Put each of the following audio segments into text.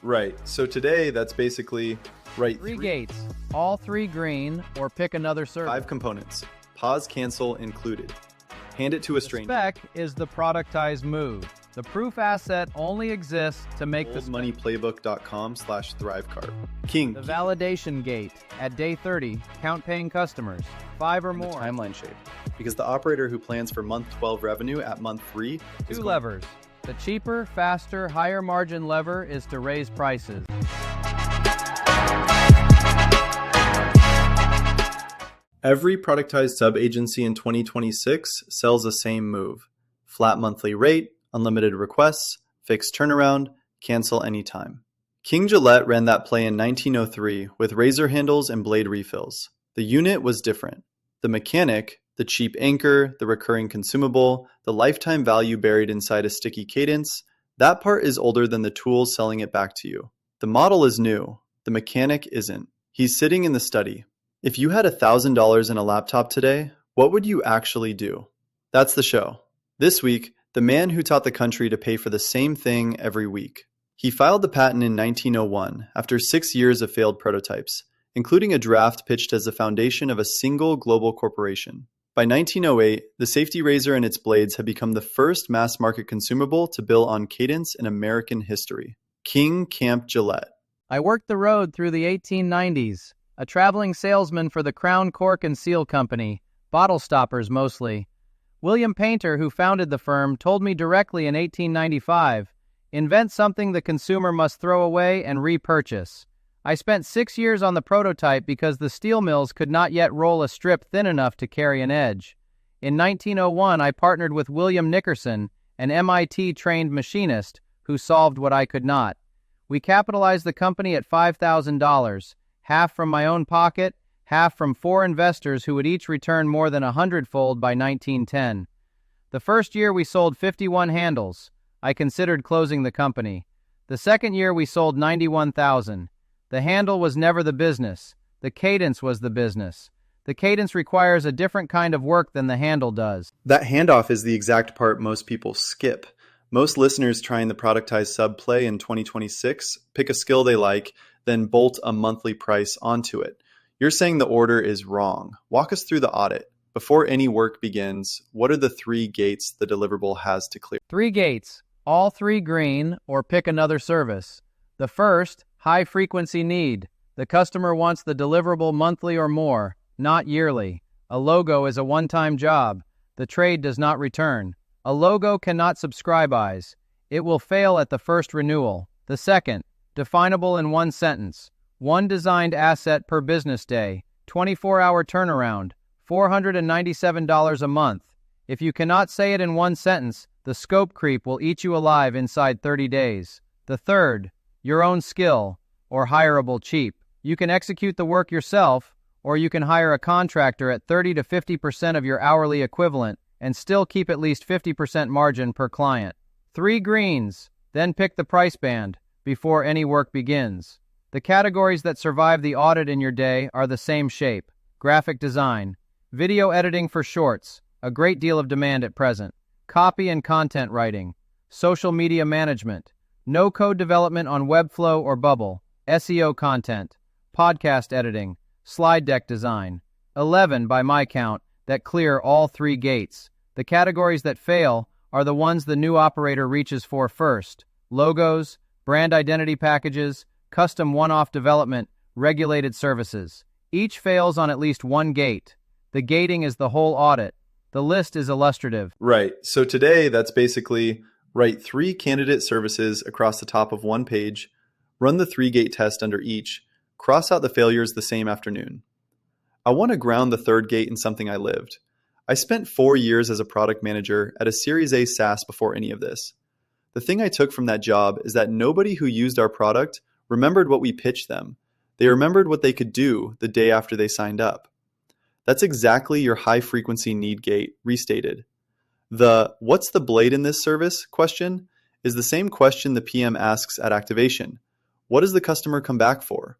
Right. So today, that's basically write Three gates, all three green, or pick another service. 5 components. Pause, cancel included. Hand it to a The stranger. spec is the productized move. The proof asset only exists to make the oldmoneyplaybook.com/thrivecart. King. The validation gate. At day 30, count paying customers, 5 or more. Timeline shape. Because the operator who plans for month 12 revenue at month 3 is 2 levers. The cheaper, faster, higher margin lever is to raise prices. Every productized sub-agency in 2026 sells the same move. Flat monthly rate, unlimited requests, fixed turnaround, cancel anytime. King Gillette ran that play in 1903 with razor handles and blade refills. The unit was different. The mechanic, the cheap anchor, the recurring consumable, the lifetime value buried inside a sticky cadence, that part is older than the tools selling it back to you. The model is new. The mechanic isn't. He's sitting in the study. If you had $1,000 in a laptop today, what would you actually do? That's the show. This week, the man who taught the country to pay for the same thing every week. He filed the patent in 1901 after 6 years of failed prototypes, including a draft pitched as the foundation of a single global corporation. By 1908, the safety razor and its blades had become the first mass-market consumable to bill on cadence in American history. King Gillette. I worked the road through the 1890s, a traveling salesman for the Crown Cork and Seal Company, bottle stoppers mostly. William Painter, who founded the firm, told me directly in 1895, invent something the consumer must throw away and repurchase. I spent 6 years on the prototype because the steel mills could not yet roll a strip thin enough to carry an edge. In 1901, I partnered with William Nickerson, an MIT-trained machinist, who solved what I could not. We capitalized the company at $5,000, half from my own pocket, half from 4 investors who would each return more than 100-fold by 1910. The first year we sold 51 handles. I considered closing the company. The second year we sold 91,000. The handle was never the business. The cadence was the business. The cadence requires a different kind of work than the handle does. That handoff is the exact part most people skip. Most listeners trying the productized sub play in 2026 pick a skill they like, then bolt a monthly price onto it. You're saying the order is wrong. Walk us through the audit. Before any work begins, what are the 3 gates the deliverable has to clear? 3 gates, all 3 green, or pick another service. The first, high-frequency need. The customer wants the deliverable monthly or more, not yearly. A logo is a one-time job. The trade does not return. A logo cannot subscribe eyes. It will fail at the first renewal. The second, definable in 1 sentence. 1 designed asset per business day, 24-hour turnaround, $497 a month. If you cannot say it in 1 sentence, the scope creep will eat you alive inside 30 days. The third, your own skill, or hireable cheap. You can execute the work yourself, or you can hire a contractor at 30 to 50% of your hourly equivalent and still keep at least 50% margin per client. 3 greens, then pick the price band before any work begins. The categories that survive the audit in your day are the same shape: graphic design, video editing for shorts, a great deal of demand at present, copy and content writing, social media management, no-code development on Webflow or Bubble, SEO content, podcast editing, slide deck design. 11, by my count, that clear all 3 gates. The categories that fail are the ones the new operator reaches for first: logos, brand identity packages, custom one-off development, regulated services. Each fails on at least 1 gate. The gating is the whole audit. The list is illustrative. Right. So today, that's basically write 3 candidate services across the top of 1 page, run the 3-gate test under each, cross out the failures the same afternoon. I want to ground the 3rd gate in something I lived. I spent 4 years as a product manager at a Series A SaaS before any of this. The thing I took from that job is that nobody who used our product remembered what we pitched them. They remembered what they could do the day after they signed up. That's exactly your high-frequency need gate restated. The "what's the blade in this service?" question is the same question the PM asks at activation. What does the customer come back for?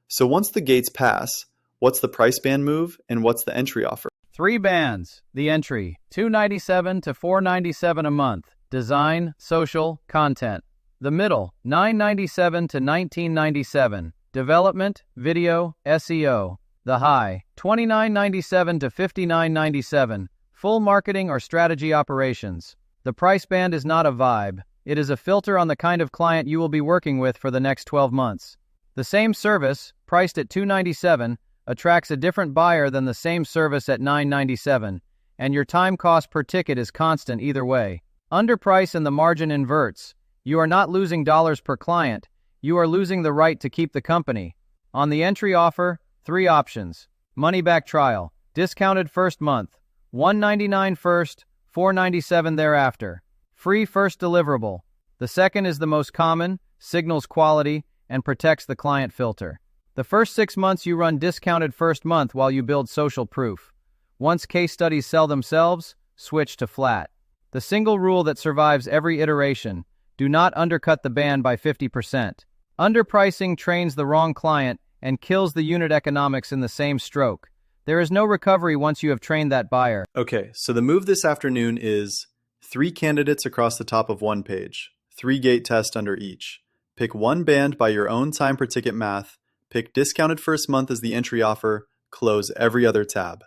So once the gates pass, what's the price band move and what's the entry offer? 3 bands. The entry, $297 to $497 a month. Design, social, content. The middle, $9.97 to $19.97. Development, video, SEO. The high, $29.97 to $59.97. Full marketing or strategy operations. The price band is not a vibe. It is a filter on the kind of client you will be working with for the next 12 months. The same service, priced at $2.97, attracts a different buyer than the same service at $9.97, and your time cost per ticket is constant either way. Underprice and the margin inverts. You are not losing dollars per client, you are losing the right to keep the company. On the entry offer, 3 options. Money-back trial, discounted first month, $199 first, $497 thereafter. Free first deliverable. The second is the most common, signals quality, and protects the client filter. The first 6 months you run discounted first month while you build social proof. Once case studies sell themselves, switch to flat. The single rule that survives every iteration: do not undercut the band by 50%. Underpricing trains the wrong client and kills the unit economics in the same stroke. There is no recovery once you have trained that buyer. Okay, so the move this afternoon is 3 candidates across the top of one page, 3 gate tests under each. Pick one band by your own time per ticket math, pick discounted first month as the entry offer, close every other tab.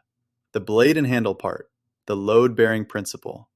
The blade and handle part, the load-bearing principle.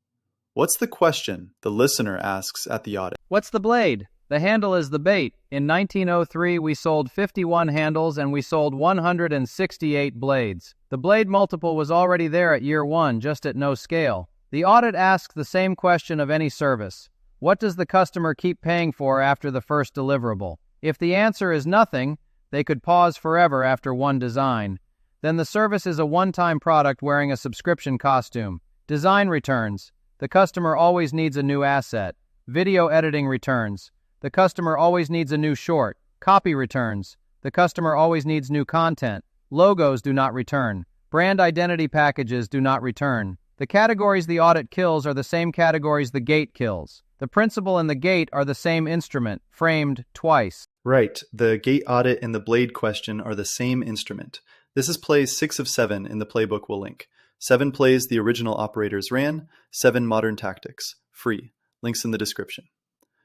What's the question the listener asks at the audit? What's the blade? The handle is the bait. In 1903, we sold 51 handles and we sold 168 blades. The blade multiple was already there at year 1, just at no scale. The audit asks the same question of any service. What does the customer keep paying for after the first deliverable? If the answer is nothing, they could pause forever after one design. Then the service is a one-time product wearing a subscription costume. Design returns. The customer always needs a new asset. Video editing returns. The customer always needs a new short. Copy returns. The customer always needs new content. Logos do not return. Brand identity packages do not return. The categories the audit kills are the same categories the gate kills. The principle and the gate are the same instrument, framed twice. Right, the gate audit and the blade question are the same instrument. This is play 6 of 7 in the playbook we'll link. 7 plays the original operators ran, 7 modern tactics, free. Links in the description.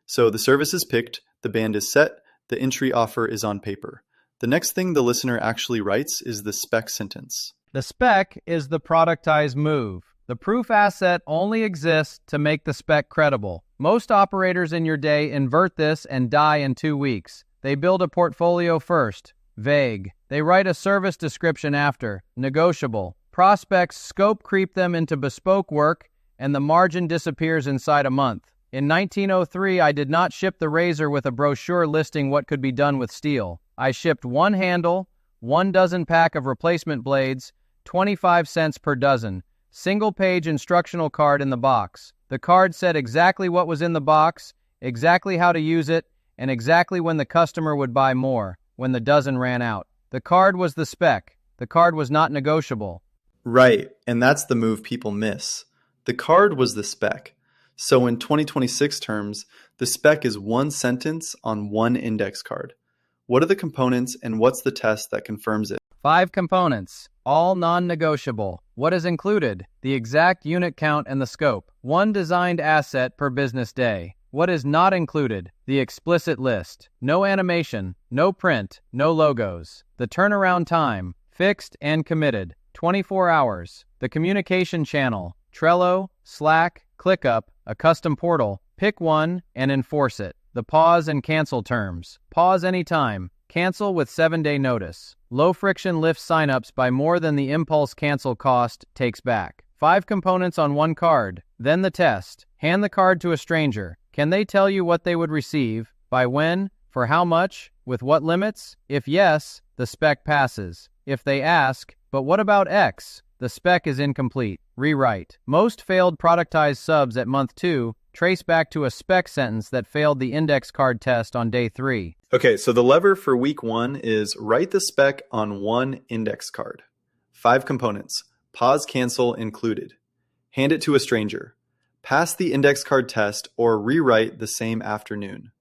So the service is picked, the band is set, the entry offer is on paper. The next thing the listener actually writes is the spec sentence. The spec is the productized move. The proof asset only exists to make the spec credible. Most operators in your day invert this and die in 2 weeks. They build a portfolio first, vague. They write a service description after, negotiable. Prospects scope creep them into bespoke work, and the margin disappears inside a month. In 1903, I did not ship the razor with a brochure listing what could be done with steel. I shipped 1 handle, 1 dozen pack of replacement blades, 25 cents per dozen, single-page instructional card in the box. The card said exactly what was in the box, exactly how to use it, and exactly when the customer would buy more, when the dozen ran out. The card was the spec. The card was not negotiable. Right, and that's the move people miss. The card was the spec. So in 2026 terms, the spec is 1 sentence on 1 index card. What are the components and what's the test that confirms it? 5 components, all non-negotiable. What is included? The exact unit count and the scope. 1 designed asset per business day. What is not included? The explicit list. No animation, no print, no logos. The turnaround time, fixed and committed, 24 hours. The communication channel, Trello, Slack, ClickUp, a custom portal. Pick one and enforce it. The pause and cancel terms. Pause anytime. Cancel with 7-day notice. Low friction lifts signups by more than the impulse cancel cost takes back. 5 components on 1 card. Then the test. Hand the card to a stranger. Can they tell you what they would receive? By when? For how much? With what limits? If yes, the spec passes. If they ask, but what about X? The spec is incomplete. Rewrite. Most failed productized subs at month 2 trace back to a spec sentence that failed the index card test on day 3. Okay, so the lever for week 1 is write the spec on 1 index card. 5 components. Pause cancel included. Hand it to a stranger. Pass the index card test or rewrite the same afternoon.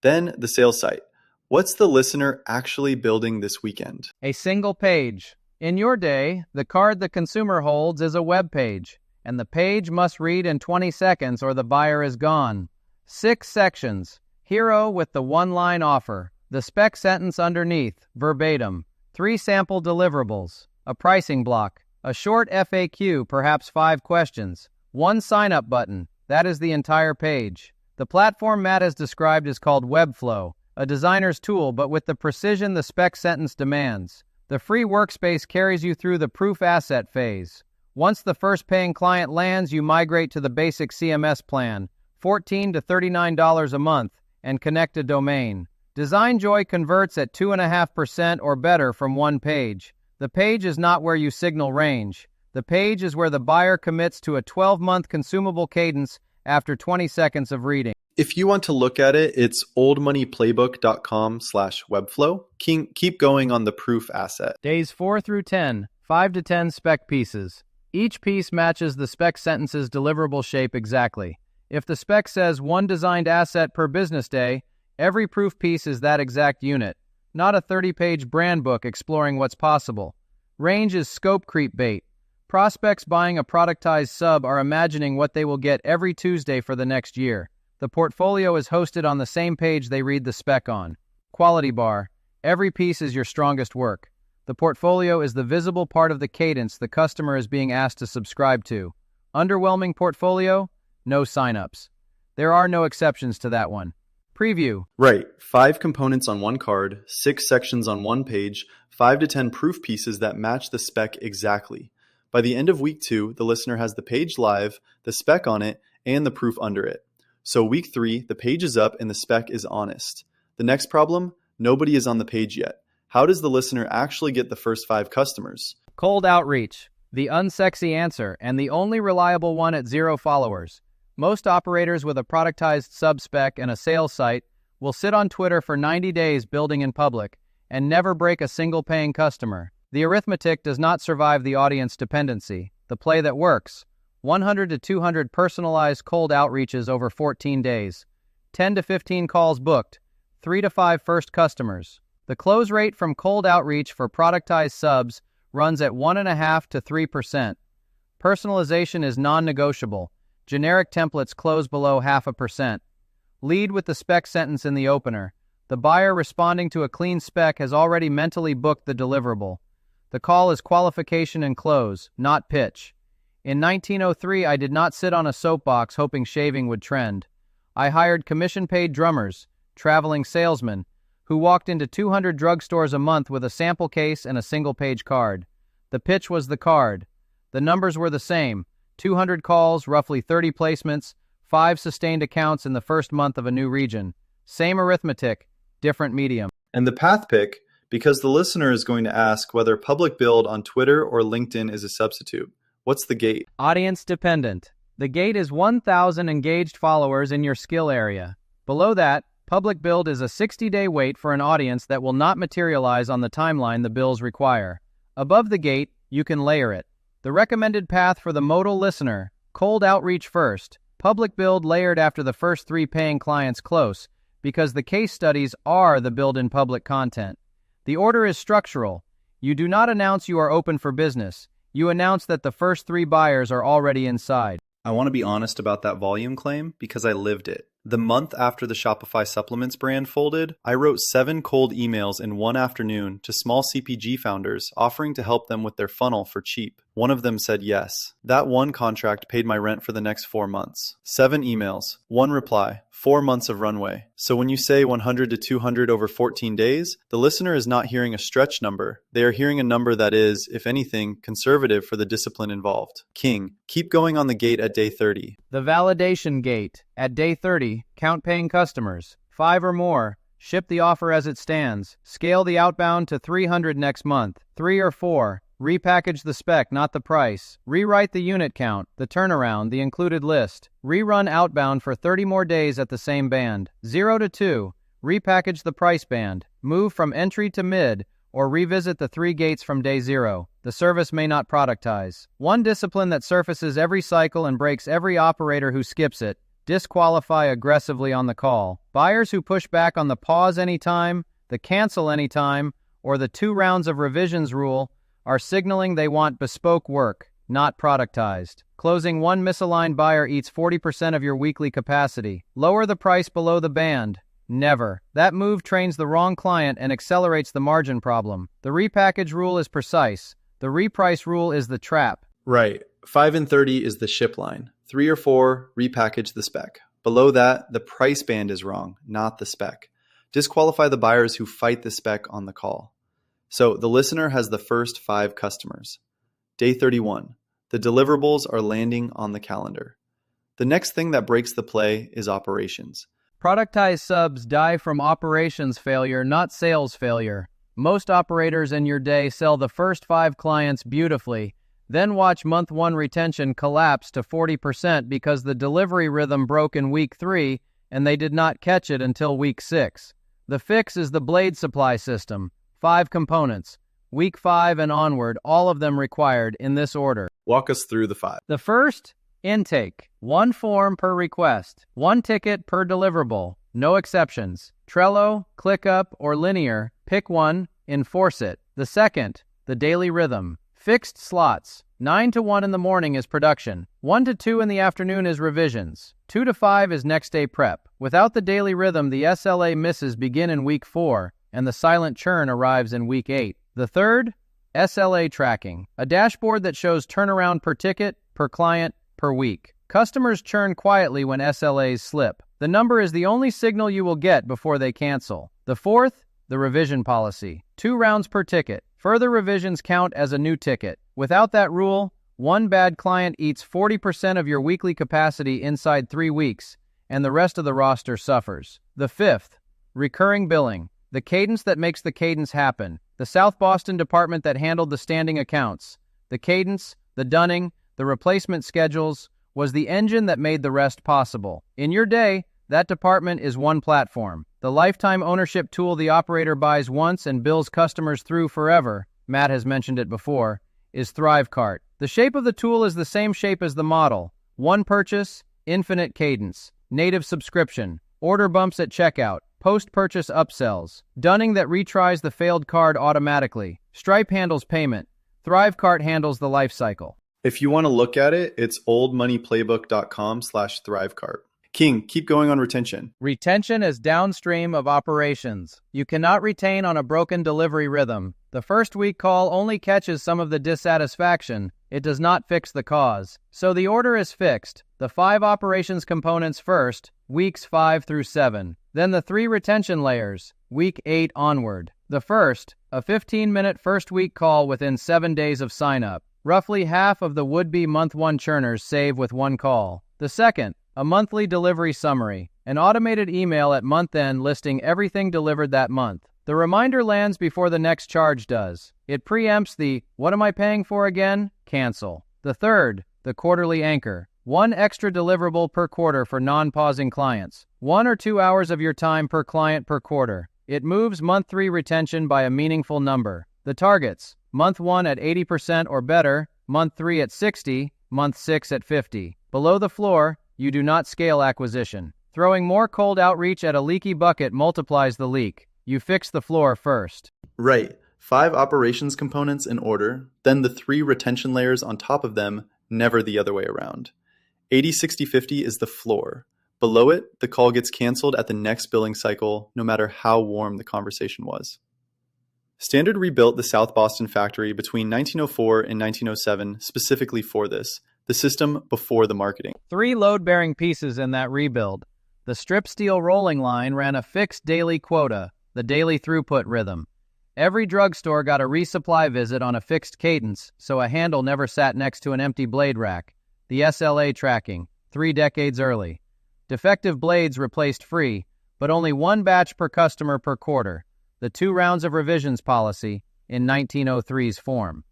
Then the sales site. What's the listener actually building this weekend? A single page. In your day, the card the consumer holds is a web page, and the page must read in 20 seconds or the buyer is gone. 6 sections. Hero with the one-line offer. The spec sentence underneath, verbatim. 3 sample deliverables. A pricing block. A short FAQ, perhaps 5 questions. 1 sign-up button. That is the entire page. The platform Matt has described is called Webflow, a designer's tool but with the precision the spec sentence demands. The free workspace carries you through the proof asset phase. Once the first paying client lands, you migrate to the basic CMS plan, $14 to $39 a month, and connect a domain. Design Joy converts at 2.5% or better from one page. The page is not where you signal range. The page is where the buyer commits to a 12-month consumable cadence after 20 seconds of reading. If you want to look at it, it's oldmoneyplaybook.com/webflow. Keep going on the proof asset. Days 4 through 10, 5 to 10 spec pieces. Each piece matches the spec sentence's deliverable shape exactly. If the spec says 1 designed asset per business day, every proof piece is that exact unit, not a 30-page brand book exploring what's possible. Range is scope creep bait. Prospects buying a productized sub are imagining what they will get every Tuesday for the next year. The portfolio is hosted on the same page they read the spec on. Quality bar. Every piece is your strongest work. The portfolio is the visible part of the cadence the customer is being asked to subscribe to. Underwhelming portfolio? No signups. There are no exceptions to that one. Preview. Right. 5 components on one card, 6 sections on one page, 5 to 10 proof pieces that match the spec exactly. By the end of week 2, the listener has the page live, the spec on it, and the proof under it. So week 3, the page is up and the spec is honest. The next problem? Nobody is on the page yet. How does the listener actually get the first 5 customers? Cold outreach. The unsexy answer, and the only reliable one at 0 followers. Most operators with a productized sub-spec and a sales site will sit on Twitter for 90 days building in public and never break a single paying customer. The arithmetic does not survive the audience dependency. The play that works. 100 to 200 personalized cold outreaches over 14 days. 10 to 15 calls booked. 3 to 5 first customers. The close rate from cold outreach for productized subs runs at 1.5 to 3%. Personalization is non-negotiable. Generic templates close below 0.5%. Lead with the spec sentence in the opener. The buyer responding to a clean spec has already mentally booked the deliverable. The call is qualification and close, not pitch. In 1903, I did not sit on a soapbox hoping shaving would trend. I hired commission-paid drummers, traveling salesmen, who walked into 200 drugstores a month with a sample case and a single-page card. The pitch was the card. The numbers were the same. 200 calls, roughly 30 placements, 5 sustained accounts in the first month of a new region. Same arithmetic, different medium. And the path pick, because the listener is going to ask whether public build on Twitter or LinkedIn is a substitute. What's the gate? Audience dependent. The gate is 1,000 engaged followers in your skill area. Below that, public build is a 60-day wait for an audience that will not materialize on the timeline the bills require. Above the gate, you can layer it. The recommended path for the modal listener: cold outreach first, public build layered after the first 3 paying clients close, because the case studies are the build in public content. The order is structural. You do not announce you are open for business. You announce that the first 3 buyers are already inside. I want to be honest about that volume claim because I lived it. The month after the Shopify supplements brand folded, I wrote 7 cold emails in one afternoon to small CPG founders offering to help them with their funnel for cheap. One of them said yes. That one contract paid my rent for the next 4 months. 7 emails, 1 reply, 4 months of runway. So when you say 100 to 200 over 14 days, the listener is not hearing a stretch number. They are hearing a number that is, if anything, conservative for the discipline involved. King, keep going on the gate at day 30. The validation gate. At day 30, count paying customers. 5 or more. Ship the offer as it stands. Scale the outbound to 300 next month. 3 or 4. Repackage the spec, not the price. Rewrite the unit count, the turnaround, the included list. Rerun outbound for 30 more days at the same band. 0 to 2. Repackage the price band. Move from entry to mid, or revisit the 3 gates from day 0. The service may not productize. One discipline that surfaces every cycle and breaks every operator who skips it. Disqualify aggressively on the call. Buyers who push back on the pause anytime, the cancel anytime, or the 2 rounds of revisions rule are signaling they want bespoke work. not productized. Closing one misaligned buyer eats 40% of your weekly capacity. Lower the price below the band. Never. That move trains the wrong client and accelerates the margin problem. The repackage rule is precise. The reprice rule is the trap. Right. 5 and 30 is the ship line. 3 or 4, repackage the spec. Below that, the price band is wrong, not the spec. Disqualify the buyers who fight the spec on the call. So the listener has the first 5 customers. Day 31. The deliverables are landing on the calendar. The next thing that breaks the play is operations. Productized subs die from operations failure, not sales failure. Most operators in your day sell the first 5 clients beautifully, then watch month 1 retention collapse to 40% because the delivery rhythm broke in week 3 and they did not catch it until week 6. The fix is the blade supply system. 5 components. Week 5 and onward, all of them required in this order. Walk us through the 5. The first, intake. 1 form per request. 1 ticket per deliverable. No exceptions. Trello, ClickUp, or Linear. Pick one, enforce it. The second, the daily rhythm. Fixed slots. 9 to 1 in the morning is production. 1 to 2 in the afternoon is revisions. 2 to 5 is next day prep. Without the daily rhythm, the SLA misses begin in week 4, and the silent churn arrives in week 8. The third, SLA tracking. A dashboard that shows turnaround per ticket, per client, per week. Customers churn quietly when SLAs slip. The number is the only signal you will get before they cancel. The fourth, the revision policy. 2 rounds per ticket. Further revisions count as a new ticket. Without that rule, 1 bad client eats 40% of your weekly capacity inside 3 weeks, and the rest of the roster suffers. The fifth, recurring billing. The cadence that makes the cadence happen. The South Boston department that handled the standing accounts. The cadence, the dunning, the replacement schedules was the engine that made the rest possible. In your day, that department is one platform. The lifetime ownership tool the operator buys once and bills customers through forever, Matt has mentioned it before, is ThriveCart. The shape of the tool is the same shape as the model. 1 purchase, infinite cadence. Native subscription. Order bumps at checkout. Post-purchase upsells. Dunning that retries the failed card automatically. Stripe handles payment. ThriveCart handles the life cycle. If you want to look at it, it's oldmoneyplaybook.com/ThriveCart. King, keep going on retention. Retention is downstream of operations. You cannot retain on a broken delivery rhythm. The first week call only catches some of the dissatisfaction. It does not fix the cause. So the order is fixed. The 5 operations components first, weeks 5 through 7. Then the 3 retention layers, week 8 onward. The first, a 15-minute first week call within 7 days of sign-up. Roughly half of the would-be month 1 churners save with 1 call. The second, a monthly delivery summary, an automated email at month end listing everything delivered that month. The reminder lands before the next charge does. It preempts the, "What am I paying for again?" cancel. The third, the quarterly anchor. 1 extra deliverable per quarter for non-pausing clients. 1 or 2 hours of your time per client per quarter. It moves month 3 retention by a meaningful number. The targets, month 1 at 80% or better, month 3 at 60, month 6 at 50. Below the floor, you do not scale acquisition. Throwing more cold outreach at a leaky bucket multiplies the leak. You fix the floor first. Right. 5 operations components in order, then the 3 retention layers on top of them, never the other way around. 80-60-50 is the floor. Below it, the call gets canceled at the next billing cycle, no matter how warm the conversation was. Standard rebuilt the South Boston factory between 1904 and 1907 specifically for this, the system before the marketing. 3 load-bearing pieces in that rebuild. The strip steel rolling line ran a fixed daily quota, the daily throughput rhythm. Every drugstore got a resupply visit on a fixed cadence, so a handle never sat next to an empty blade rack. The SLA tracking, 3 decades early. Defective blades replaced free, but only 1 batch per customer per quarter. The 2 rounds of revisions policy in 1903's form.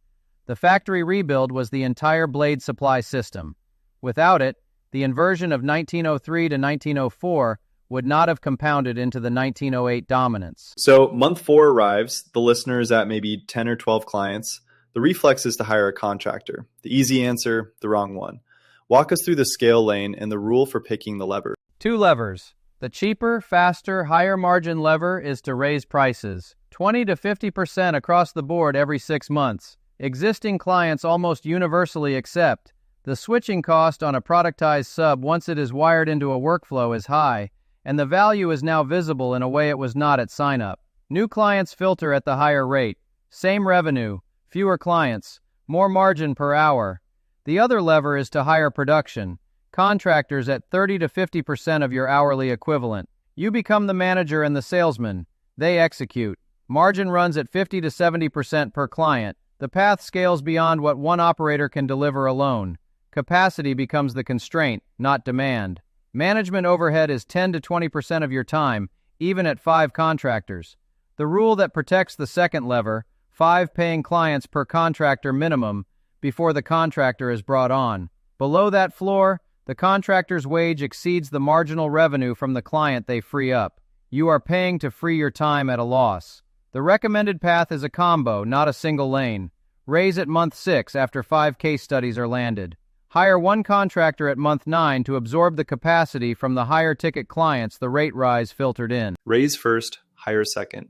The factory rebuild was the entire blade supply system. Without it, the inversion of 1903 to 1904 would not have compounded into the 1908 dominance. So month 4 arrives, the listener is at maybe 10 or 12 clients. The reflex is to hire a contractor. The easy answer, the wrong one. Walk us through the scale lane and the rule for picking the lever. 2 levers. The cheaper, faster, higher margin lever is to raise prices. 20 to 50% across the board every 6 months. Existing clients almost universally accept. The switching cost on a productized sub once it is wired into a workflow is high, and the value is now visible in a way it was not at sign-up. New clients filter at the higher rate. Same revenue, fewer clients, more margin per hour. The other lever is to higher production. Contractors at 30 to 50% of your hourly equivalent. You become the manager and the salesman. They execute. Margin runs at 50 to 70% per client. The path scales beyond what one operator can deliver alone. Capacity becomes the constraint, not demand. Management overhead is 10 to 20% of your time, even at 5 contractors. The rule that protects the second lever, 5 paying clients per contractor minimum, before the contractor is brought on. Below that floor, the contractor's wage exceeds the marginal revenue from the client they free up. You are paying to free your time at a loss. The recommended path is a combo, not a single lane. Raise at month 6 after 5 case studies are landed. Hire one contractor at month 9 to absorb the capacity from the higher ticket clients the rate rise filtered in. Raise first, hire second.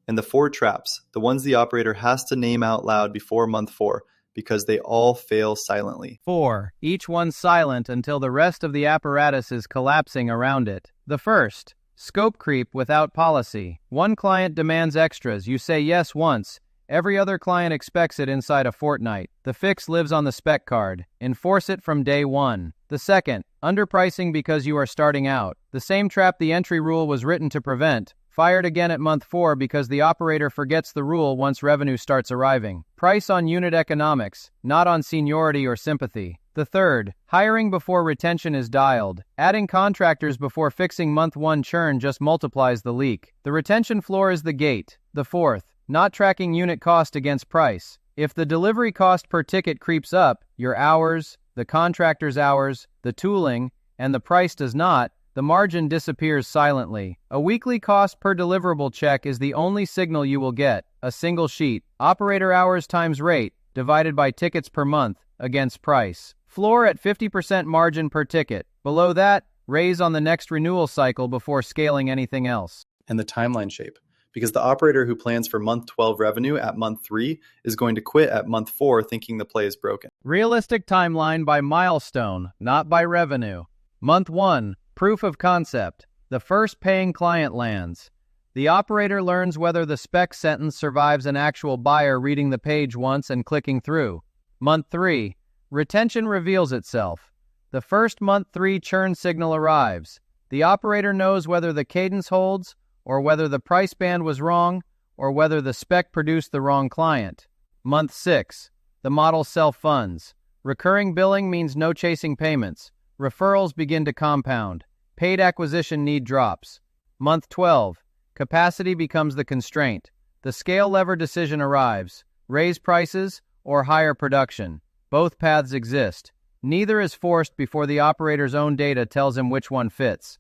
And the 4 traps, the ones the operator has to name out loud before month 4, because they all fail silently. 4. Each one silent until the rest of the apparatus is collapsing around it. The first, scope creep without policy. One client demands extras. You say yes once. Every other client expects it inside a fortnight. The fix lives on the spec card. Enforce it from day 1. The second, underpricing because you are starting out. The same trap the entry rule was written to prevent. Fired again at month 4 because the operator forgets the rule once revenue starts arriving. Price on unit economics, not on seniority or sympathy. The third, hiring before retention is dialed. Adding contractors before fixing month 1 churn just multiplies the leak. The retention floor is the gate. The fourth, not tracking unit cost against price. If the delivery cost per ticket creeps up, your hours, the contractor's hours, the tooling, and the price does not, the margin disappears silently. A weekly cost per deliverable check is the only signal you will get. A single sheet, operator hours times rate, divided by tickets per month, against price. Floor at 50% margin per ticket. Below that, raise on the next renewal cycle before scaling anything else. And the timeline shape, because the operator who plans for month 12 revenue at month 3 is going to quit at month 4 thinking the play is broken. Realistic timeline by milestone, not by revenue. Month 1, proof of concept. The first paying client lands. The operator learns whether the spec sentence survives an actual buyer reading the page once and clicking through. Month 3, retention reveals itself. The first month 3 churn signal arrives. The operator knows whether the cadence holds, or whether the price band was wrong, or whether the spec produced the wrong client. Month 6, the model self-funds. Recurring billing means no chasing payments. Referrals begin to compound. Paid acquisition need drops. Month 12, capacity becomes the constraint. The scale lever decision arrives. Raise prices or higher production. Both paths exist. Neither is forced before the operator's own data tells him which one fits.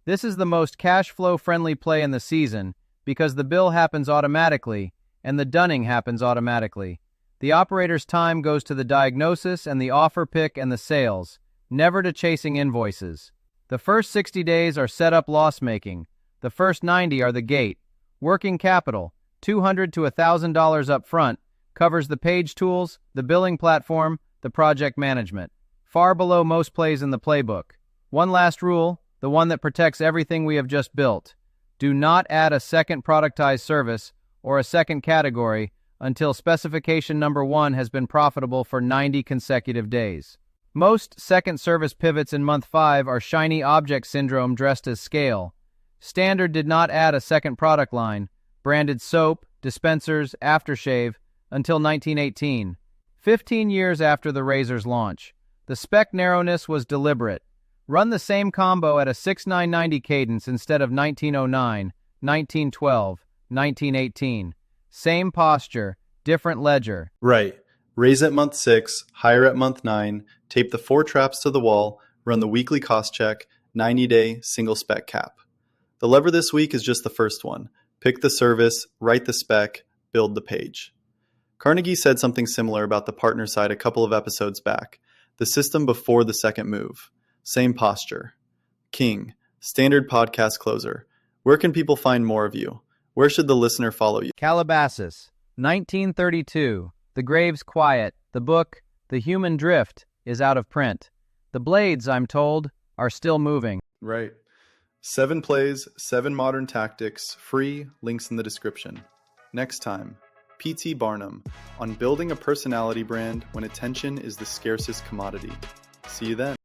This is the most cash flow friendly play in the season because the bill happens automatically and the dunning happens automatically. The operator's time goes to the diagnosis and the offer pick and the sales, never to chasing invoices. The first 60 days are setup loss-making. The first 90 are the gate. Working capital, $200 to $1,000 up front, covers the page tools, the billing platform, the project management. Far below most plays in the playbook. One last rule, the one that protects everything we have just built. Do not add a second productized service or a second category until specification number 1 has been profitable for 90 consecutive days. Most second service pivots in month 5 are shiny object syndrome dressed as scale. Standard did not add a second product line, branded soap, dispensers, aftershave, until 1918, 15 years after the razor's launch. The spec narrowness was deliberate. Run the same combo at a 6990 cadence instead of 1909, 1912, 1918. Same posture, different ledger. Right. Raise at month 6, hire at month 9, tape the 4 traps to the wall, run the weekly cost check, 90-day single spec cap. The lever this week is just the first one. Pick the service, write the spec, build the page. Carnegie said something similar about the partner side a couple of episodes back. The system before the second move. Same posture. King, standard podcast closer. Where can people find more of you? Where should the listener follow you? Calabasas, 1932. The grave's quiet. The book, The Human Drift, is out of print. The blades, I'm told, are still moving. Right. 7 plays, 7 modern tactics, free, links in the description. Next time, P.T. Barnum on building a personality brand when attention is the scarcest commodity. See you then.